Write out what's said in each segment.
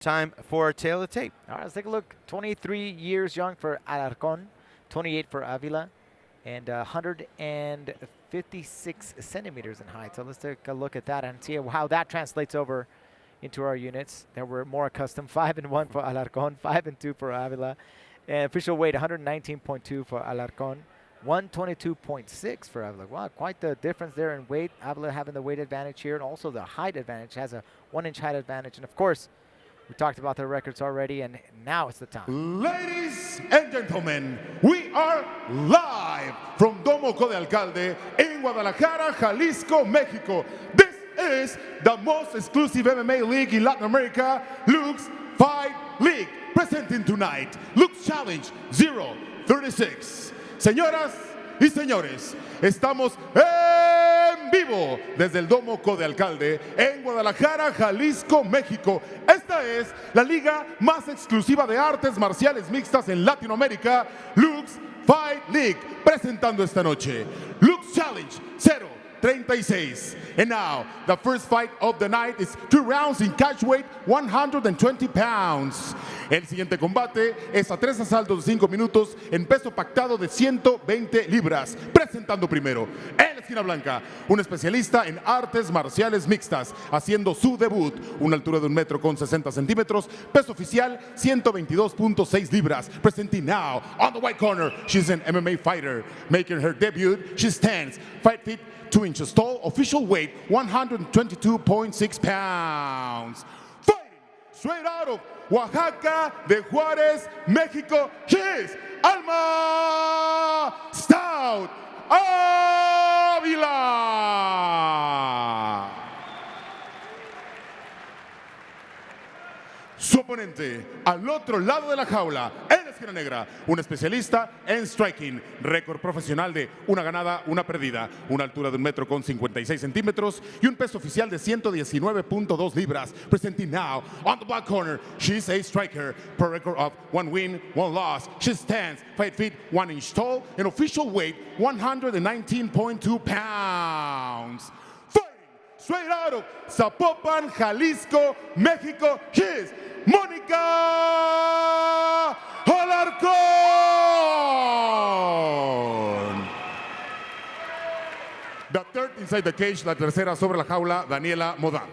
Time for tail of the tape. All right, let's take a look. 23 years young for Alarcón, 28 for Avila, and 156 centimeters in height. So let's take a look at that and see how that translates over into our units that we're more accustomed. 5-1 for Alarcón, 5-2 for Avila. And official weight 119.2 for Alarcón, 122.6 for Avila. Wow, quite the difference there in weight. Avila having the weight advantage here, and also the height advantage, has a 1-inch height advantage. And of course, we talked about the records already, and now it's the time. Ladies and gentlemen, we are live from Domo de Alcalde in Guadalajara, Jalisco, Mexico. This is the most exclusive MMA league in Latin America, LUX Fight League. Presenting tonight, LUX Challenge 036. Señoras y señores, estamos en vivo desde el Domo de Alcalde en Guadalajara, Jalisco, México. Esta es la liga más exclusiva de artes marciales mixtas en Latinoamérica, LUX Fight League, presentando esta noche LUX Challenge 036. And now, the first fight of the night is 2 rounds in catch weight, 120 pounds. El siguiente combate es a 3 asaltos de 5 minutos en peso pactado de 120 libras. Presentando primero, en la esquina blanca, un especialista en artes marciales mixtas, haciendo su debut, una altura de 1 metro con 60 centímetros, peso oficial 122.6 libras. Presenting now, on the white corner, she's an MMA fighter. Making her debut, she stands 5 feet 2 inches tall, official weight 122.6 pounds. Fighting straight out of Oaxaca de Juárez, México, she is Alma Stout Ávila. Su oponente, al otro lado de la jaula, en la esquina negra, un especialista en striking, récord profesional de 1 ganada, 1 perdida, una altura de 1 metro con 56 centímetros y un peso oficial de 119.2 libras. Presenting now, on the black corner, she's a striker, per record of 1 win, 1 loss. She stands 5 feet 1 inch tall, and official weight 119.2 pounds. Straight out of Zapopan, Jalisco, Mexico, she is Mónica Alarcón. The third inside the cage, la tercera sobre la jaula, Daniela Modán.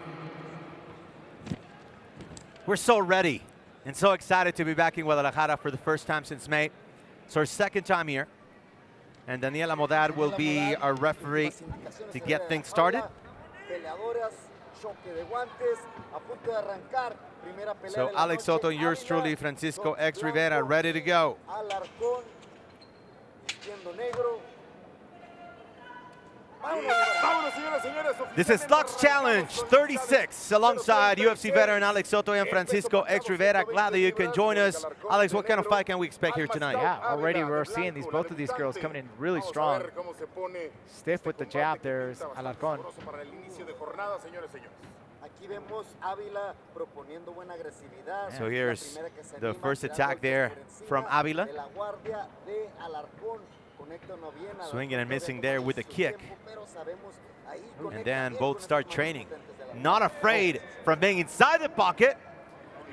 We're so ready and so excited to be back in Guadalajara for the first time since May. It's our second time here. And Daniela Modán will be our referee to get things started. So Alex Soto and yours truly, Francisco X Rivera, ready to go. This is LUX Challenge 36 alongside UFC veteran Alex Soto and Francisco X Rivera. Glad that you can join us. Alex, what kind of fight can we expect here tonight? Yeah, already we're seeing both of these girls coming in really strong. Stiff with the jab there is Alarcón. So here's the first attack there from Avila. Swinging and missing there with a kick. And then both start training. Not afraid from being inside the pocket.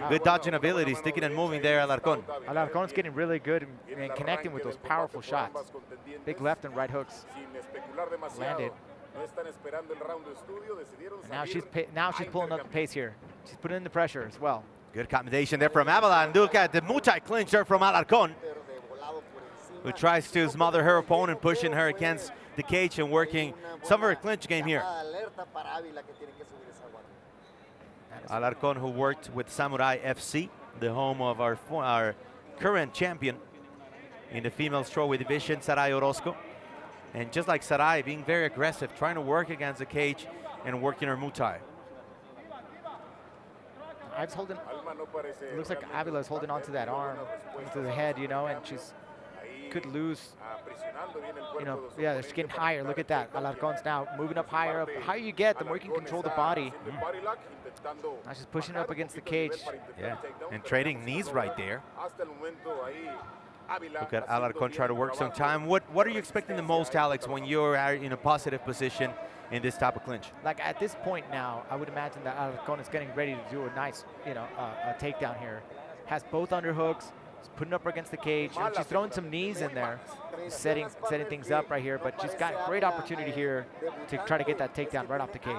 Good dodging ability, sticking and moving there, Alarcón. Alarcón's getting really good and connecting with those powerful shots. Big left and right hooks. Landed. And now she's pulling up the pace here. She's putting in the pressure as well. Good combination there from Avila. And look at the multi-clinch there from Alarcón, who tries to smother her opponent, pushing her against the cage and working some of her clinch game here. Alarcón, who worked with Samurai FC, the home of our current champion in the female strawweight division, Sarai Orozco. And just like Sarai, being very aggressive, trying to work against the cage and working her Muay. It looks like Avila is holding onto that arm, into the head, you know, and she's could lose, you know, yeah, she's getting higher. Look at that. Alarcón's now moving up higher. The higher you get, the more you can control the body. Now she's pushing up against the cage. Yeah, and trading knees right there. Look at Alarcón try to work some time. What are you expecting the most, Alex, when you're in a positive position in this type of clinch. Like at this point now, I would imagine that Alarcón is getting ready to do a nice, a takedown here. Has both underhooks, is putting up against the cage. She's throwing some knees in there, setting things up right here. But she's got a great opportunity here to try to get that takedown right off the cage.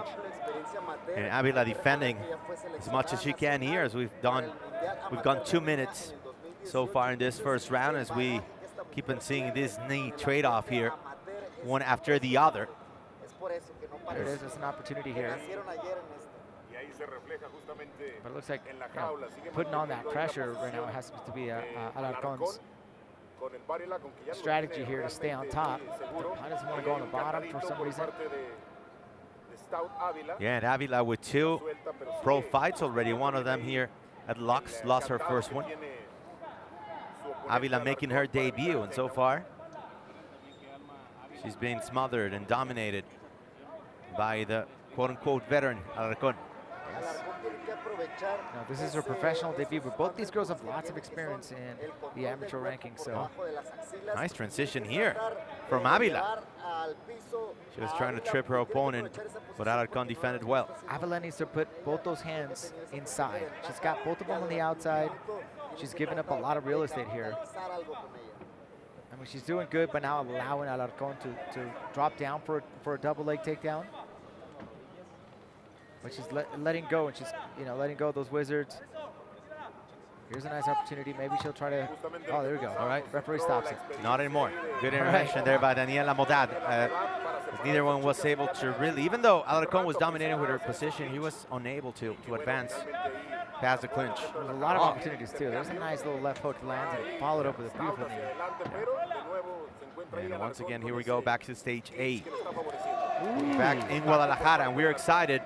And Ávila defending as much as she can here, as we've gone 2 minutes so far in this first round, as we keep on seeing this knee trade-off here, one after the other. There it is. There's an opportunity here. But it looks like putting on that pressure right now has to be Alarcón's strategy here to stay on top. I doesn't want to go on the bottom for some reason. Yeah, and Ávila with 2 pro fights already. One of them here at LUX, lost her first one. Ávila making her debut, and so far she's being smothered and dominated by the quote-unquote veteran Alarcón. Now, this is her professional debut, but both these girls have lots of experience in the amateur rankings. So nice transition here from Ávila. She was trying to trip her opponent, but Alarcón defended well. Ávila needs to put both those hands inside. She's got both of them on the outside. She's given up a lot of real estate here. I mean, she's doing good, but now allowing Alarcón to drop down for a double leg takedown. But she's letting go, and she's letting go of those wizards. Here's a nice opportunity. Maybe she'll try to. Oh, there we go. All right, referee stops it. Not anymore. Good intervention there by Daniela Modad. Neither one was able to really, even though Alarcón was dominating with her position, he was unable to advance past the clinch. There's a lot of opportunities too. There's a nice little left hook lands and followed up with a beautiful knee. And once again, here we go back to stage A. Back in Guadalajara, and we're excited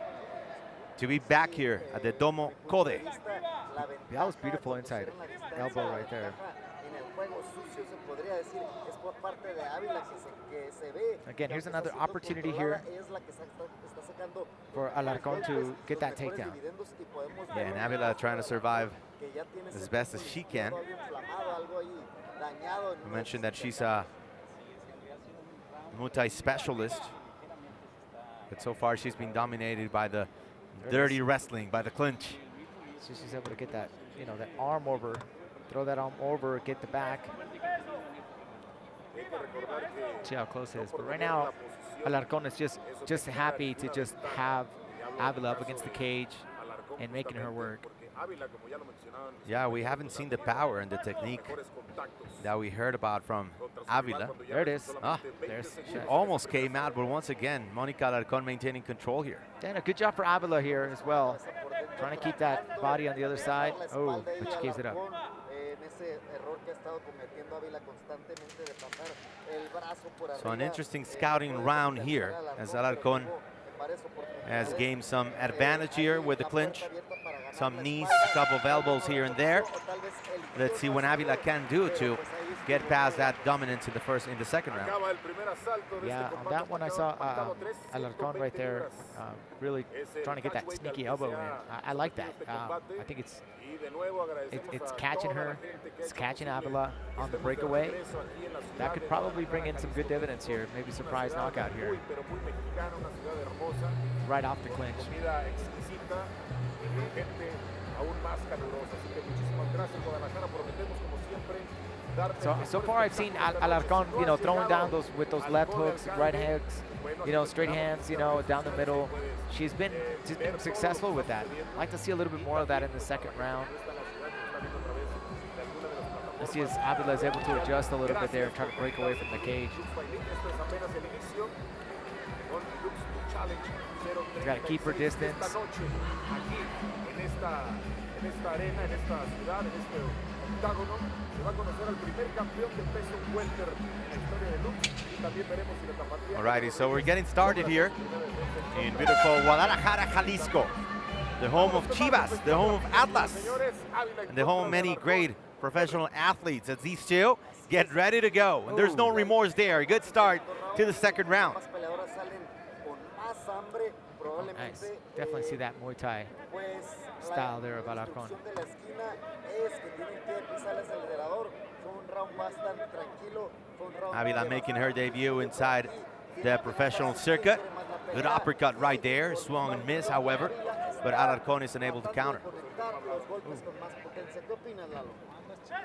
to be back here at the Domo Code. That was beautiful inside elbow right there. Again, here's another opportunity here for Alarcón to get that takedown. Yeah, and Ávila trying to survive as best as she can. I mentioned that she's a multi-specialist, but so far she's been dominated by the dirty wrestling, by the clinch. So she's able to get that, that arm over, throw that arm over, get the back. See how close it is. But right now, Alarcón is just happy to just have Ávila up against the cage and making her work. Yeah, we haven't seen the power and the technique that we heard about from Ávila. There it is. She almost came out, but once again, Mónica Alarcón maintaining control here. And a good job for Ávila here as well. Trying to keep that body on the other side. Oh, but she gives it up. So an interesting scouting round here, as Alarcón has gained some advantage here with the clinch. Some knees, a couple of elbows here and there. Let's see what Ávila can do to get past that dominance in the second round. Yeah, on that one I saw Alarcón right there, really trying to get that sneaky elbow in. I like that. I think it's catching her, it's catching Ávila on the breakaway. That could probably bring in some good dividends here. Maybe surprise knockout here. Right off the clinch. So far I've seen Alarcón, throwing down with those left hooks, right hooks, straight hands, down the middle. She's been successful with that. I'd like to see a little bit more of that in the second round. Let's see as Ávila is able to adjust a little bit there and try to break away from the cage. She's got to keep her distance. Alrighty, so we're getting started here in beautiful Guadalajara, Jalisco, the home of Chivas, the home of Atlas, and the home of many great professional athletes. As these two get ready to go, and there's no remorse there. A good start to the second round. Nice. Definitely see that Muay Thai style there of Alarcón. Ávila making her debut inside the professional circuit. Good uppercut right there. Swung and missed, however, but Alarcón is unable to counter.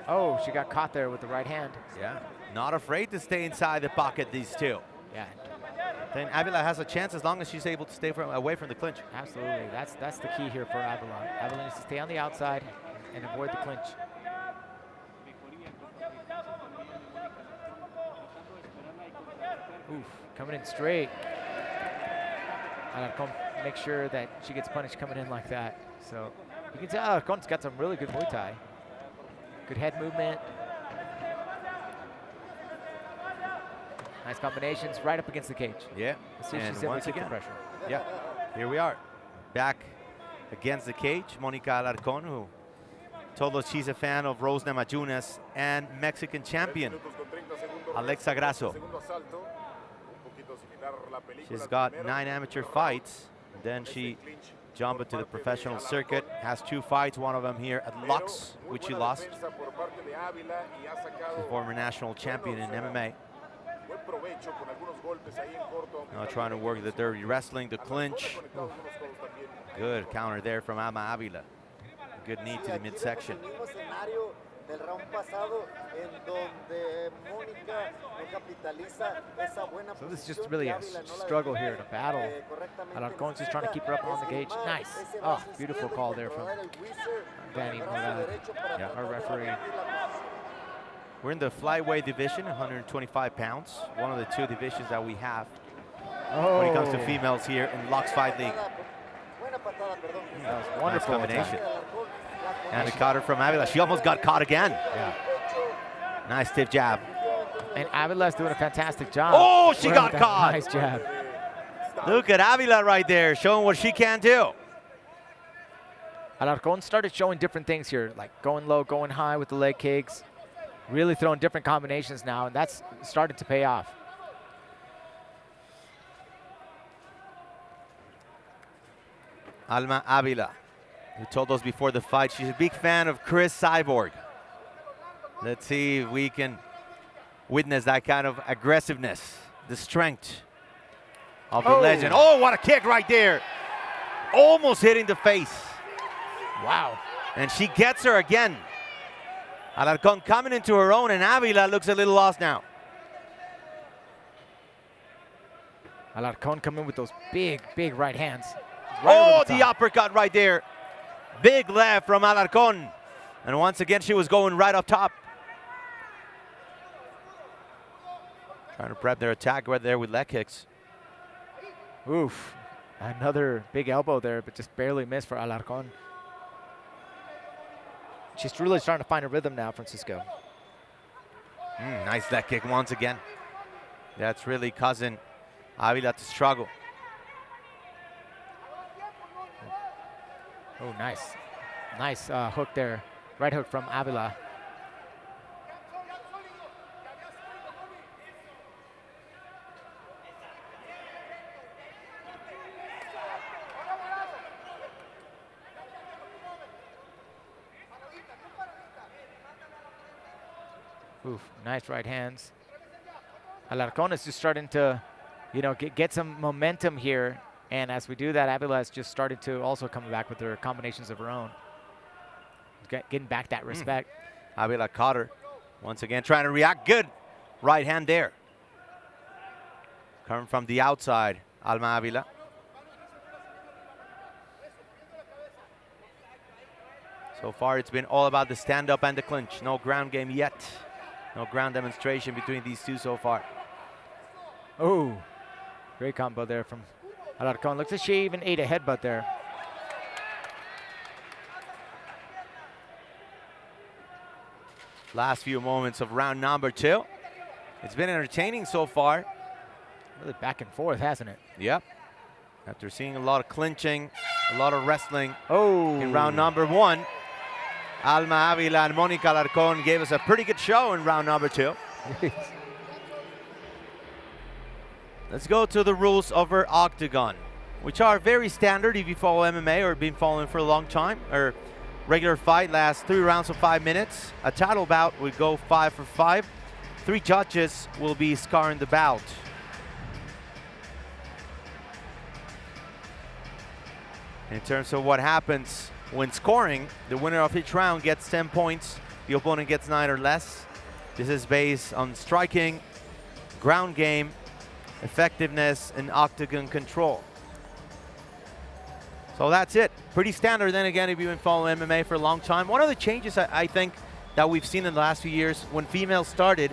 Oh, she got caught there with the right hand. Yeah, not afraid to stay inside the pocket, these two. Yeah, Then Avila has a chance as long as she's able to stay away from the clinch. absolutely. That's the key here for Avila. Avila needs to stay on the outside and avoid the clinch. Oof, coming in straight. Alarcón make sure that she gets punished coming in like that. So you can tell Alarcón's got some really good Muay Thai. Good head movement. Nice combinations right up against the cage. Yeah, Let's see if and she's able once to keep the again, pressure. yeah, here we are. Back against the cage, Mónica Alarcón, who told us she's a fan of Rose Namajunas and Mexican champion Alexa Grasso. She's got 9 amateur fights. Then she jumped into the professional circuit, has 2 fights, one of them here at LUX, which she lost. She's a former national champion in MMA. Now trying to work the dirty wrestling, the clinch. Good counter there from Alma Ávila. Good knee to the midsection. Del round pasado en donde Mónica no capitaliza esa buena So this is just really a struggle here in a battle. Alarcón's just trying to keep her up on the cage. Nice. Oh, beautiful call there from Danny Morad, Yeah. our referee. We're in the flyweight division, 125 pounds. One of the 2 divisions that we have when it comes to females here in LUX Fight League. That was wonderful combination. attack. And a cutter from Avila. She almost got caught again. Yeah. Nice stiff jab. And Avila's doing a fantastic job. Oh, she Throwing got that caught. Nice jab. Look at Avila right there, showing what she can do. Alarcón started showing different things here, like going low, going high with the leg kicks. Really throwing different combinations now, and that's started to pay off. Alma Ávila, who told us before the fight she's a big fan of Chris Cyborg. Let's see if we can witness that kind of aggressiveness, the strength of the legend. Oh, what a kick right there. Almost hitting the face. Wow. And she gets her again. Alarcón coming into her own, and Ávila looks a little lost now. Alarcón coming with those big, big right hands. Oh, the uppercut right there. Big left from Alarcón. And once again, she was going right up top. Trying to prep their attack right there with leg kicks. Oof. Another big elbow there, but just barely missed for Alarcón. She's really starting to find a rhythm now, Francisco. Nice leg kick once again. That's really causing Ávila to struggle. Oh, nice. Nice hook there. Right hook from Ávila. Oof, nice right hands. Alarcón is just starting to, you know, get some momentum here. And as we do that, Ávila is just starting to also come back with her combinations of her own. Getting back that respect. Ávila caught her. Once again, trying to react. Good right hand there. Coming from the outside, Alma Ávila. So far, it's been all about the stand-up and the clinch. No ground game yet. No ground demonstration between these two so far. Oh, great combo there from Alarcón. Looks like she even ate a headbutt there. Last few moments of round number 2. It's been entertaining so far. Really back and forth, hasn't it? Yep. After seeing a lot of clinching, a lot of wrestling Oh, in round number 1, Alma Ávila and Mónica Alarcón gave us a pretty good show in round number 2. Let's go to the rules of our octagon, which are very standard if you follow MMA or been following for a long time. Our regular fight lasts 3 rounds of 5 minutes. A title bout would go 5 for 5. 3 judges will be scoring the bout. In terms of what happens when scoring, the winner of each round gets 10 points. The opponent gets 9 or less. This is based on striking, ground game, effectiveness, and octagon control. So that's it. Pretty standard. Then again, if you've been following MMA for a long time, one of the changes I think that we've seen in the last few years, when females started,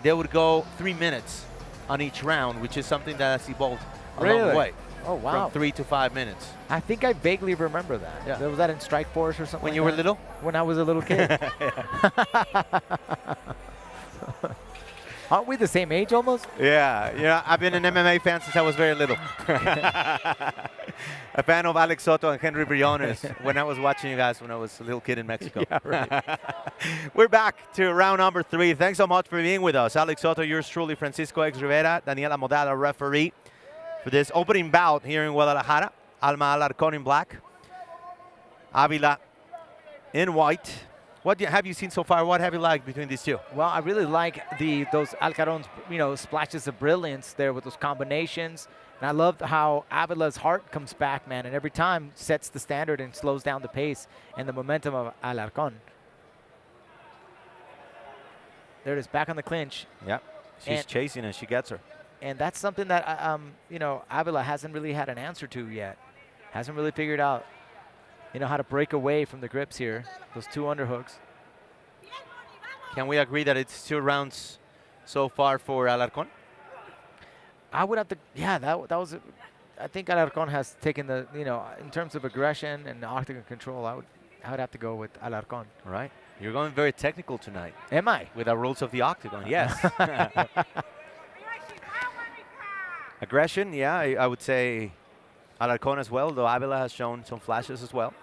they would go 3 minutes on each round, which is something that has evolved a long way. Oh, wow. From 3 to 5 minutes. I think I vaguely remember that. Yeah. Was that in Strike Force or something When like you were that? little? When I was a little kid. Aren't we the same age almost? Yeah. I've been an MMA fan since I was very little. A fan of Alex Soto and Henry Briones when I was watching you guys when I was a little kid in Mexico. Yeah, right. We're back to round number 3. Thanks so much for being with us. Alex Soto, yours truly, Francisco X. Rivera, Daniela Modala, referee, for this opening bout here in Guadalajara. Alma Alarcón in black, Ávila in white. What have you seen so far? What have you liked between these two? Well, I really like those Alcarón's, splashes of brilliance there with those combinations. And I love how Avila's heart comes back, man, and every time sets the standard and slows down the pace and the momentum of Alarcón. There it is, back on the clinch. Yeah, she's chasing and she gets her. And that's something that, Ávila hasn't really had an answer to yet. Hasn't really figured out, how to break away from the grips here. Those 2 underhooks. Can we agree that it's 2 rounds so far for Alarcón? I would have to, that was, I think Alarcón has taken the, in terms of aggression and octagon control, I would have to go with Alarcón. All right. You're going very technical tonight. Am I? With the rules of the octagon, yes. Aggression, yeah, I would say Alarcón as well, though Ávila has shown some flashes as well.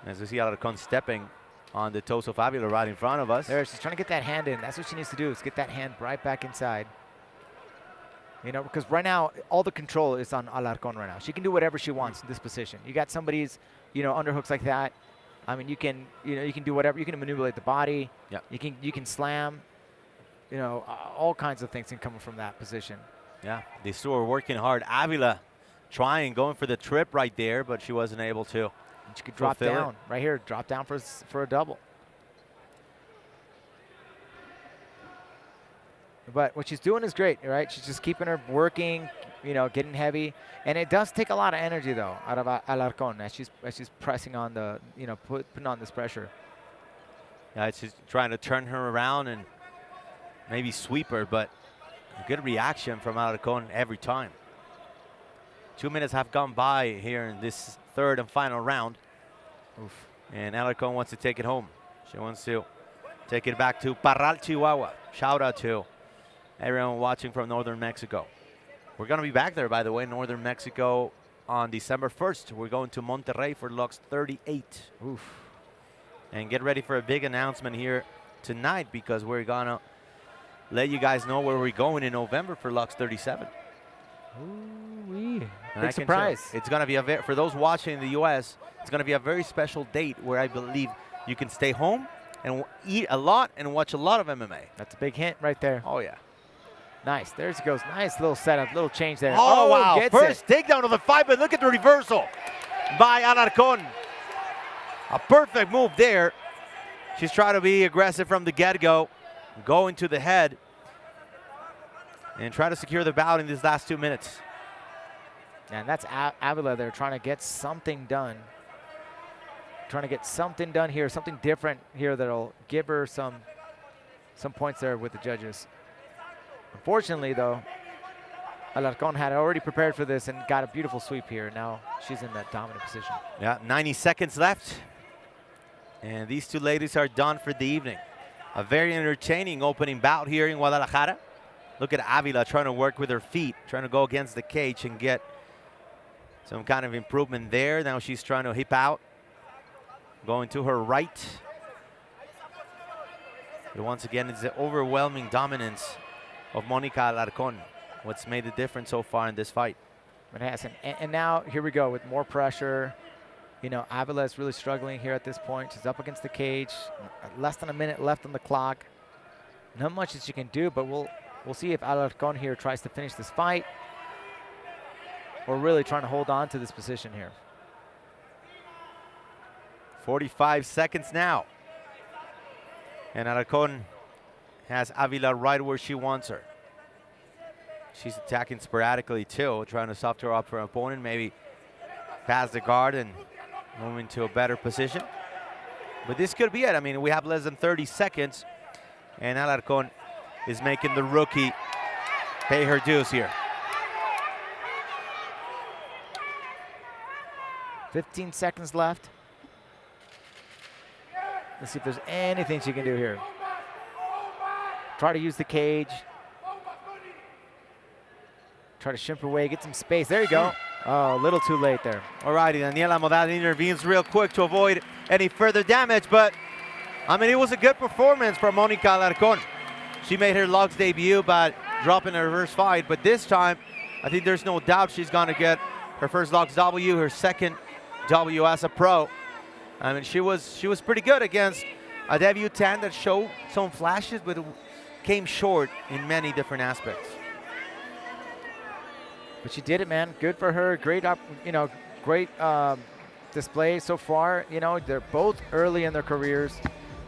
As we see Alarcón stepping on the toes of Ávila right in front of us. There, she's trying to get that hand in. That's what she needs to do, is get that hand right back inside. Because right now, all the control is on Alarcón right now. She can do whatever she wants in this position. You got somebody's, underhooks like that. I mean, you can do whatever. You can manipulate the body. Yeah. You can slam. All kinds of things can come from that position. Yeah, these two are working hard. Ávila going for the trip right there, but she wasn't able to. And she could drop down right here, drop down for a double. But what she's doing is great, right? She's just keeping her working, getting heavy, and it does take a lot of energy though out of Alarcón as she's pressing on the, putting on this pressure. Yeah, it's just trying to turn her around and maybe sweep her, but a good reaction from Alarcón every time. 2 minutes have gone by here in this 3rd and final round. Oof. And Alarcón wants to take it home. She wants to take it back to Parral, Chihuahua. Shout out to everyone watching from northern Mexico. We're going to be back there, by the way, northern Mexico on December 1st. We're going to Monterrey for LUX 38. Oof. And get ready for a big announcement here tonight, because we're going to let you guys know where we're going in November for LUX 37. Ooh-wee. And Big surprise. It's going to be for those watching in the U.S., it's going to be a very special date where I believe you can stay home and eat a lot and watch a lot of MMA. That's a big hint right there. Oh, yeah. Nice. There she goes. Nice little setup, little change there. Oh, wow. First it. takedown of the fight, but look at the reversal by Alarcón. A perfect move there. She's trying to be aggressive from the get-go, going to the head, and try to secure the bout in these last 2 minutes. And that's Ávila there trying to get something done. Trying to get something done here, something different here that'll give her some points there with the judges. Unfortunately, though, Alarcón had already prepared for this and got a beautiful sweep here. Now she's in that dominant position. Yeah, 90 seconds left. And these two ladies are done for the evening. A very entertaining opening bout here in Guadalajara. Look at Ávila trying to work with her feet, trying to go against the cage and get some kind of improvement there. Now she's trying to hip out, going to her right. But once again, it's the overwhelming dominance of Mónica Alarcón, what's made the difference so far in this fight. It has, and now here we go with more pressure. Ávila is really struggling here at this point. She's up against the cage, less than a minute left on the clock. Not much that she can do, but we'll see if Alarcón here tries to finish this fight or really trying to hold on to this position here. 45 seconds now. And Alarcón has Ávila right where she wants her. She's attacking sporadically too, trying to soften her up for her opponent, maybe pass the guard and move into a better position. But this could be it. I mean, we have less than 30 seconds, and Alarcón is making the rookie pay her dues here. 15 seconds left. Let's see if there's anything she can do here. Try to use the cage. Try to shimp her way, get some space. There you go. Oh, a little too late there. Alrighty, Daniela Modal intervenes real quick to avoid any further damage, but I mean, it was a good performance from Mónica Alarcón. She made her LUX debut by dropping her first fight, but this time, I think there's no doubt she's gonna get her first LUX W, her second W as a pro. I mean, she was pretty good against a debutante that showed some flashes, but came short in many different aspects. But she did it, man. Good for her. Great, great display so far. You know, they're both early in their careers.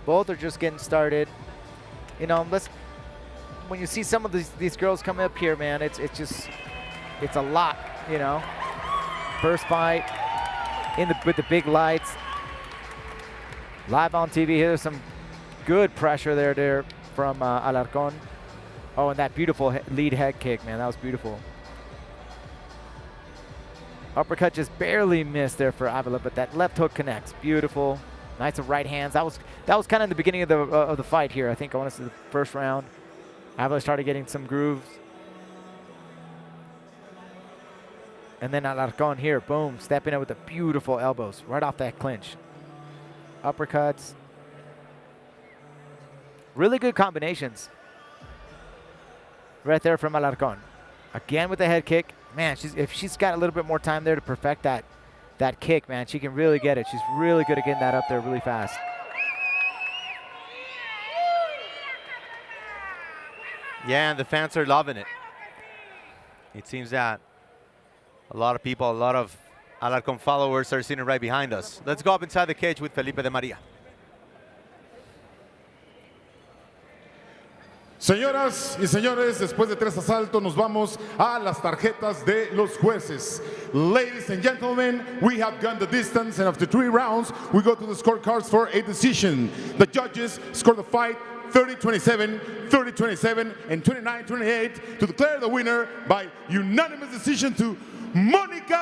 Both are just getting started. You know, when you see some of these girls come up here, man, it's a lot. You know, first fight with the big lights, live on TV. Here's some good pressure there from Alarcón. Oh, and that beautiful lead head kick, man. That was beautiful. Uppercut just barely missed there for Ávila, but that left hook connects. Beautiful. Nice of right hands. That was kind of in the beginning of the fight here. I think I want to see the first round. Ávila started getting some grooves. And then Alarcón here, boom, stepping in with the beautiful elbows right off that clinch. Uppercuts. Really good combinations. Right there from Alarcón. Again with the head kick. Man, if she's got a little bit more time there to perfect that kick, man, she can really get it. She's really good at getting that up there really fast. Yeah, and the fans are loving it. It seems that a lot of people, a lot of Alarcón followers are sitting right behind us. Let's go up inside the cage with Felipe de María. Señoras y señores, después de 3 asaltos nos vamos a las tarjetas de los jueces. Ladies and gentlemen, we have gone the distance, and after 3 rounds, we go to the scorecards for a decision. The judges score the fight 30-27, 30-27, and 29-28 to declare the winner by unanimous decision to Mónica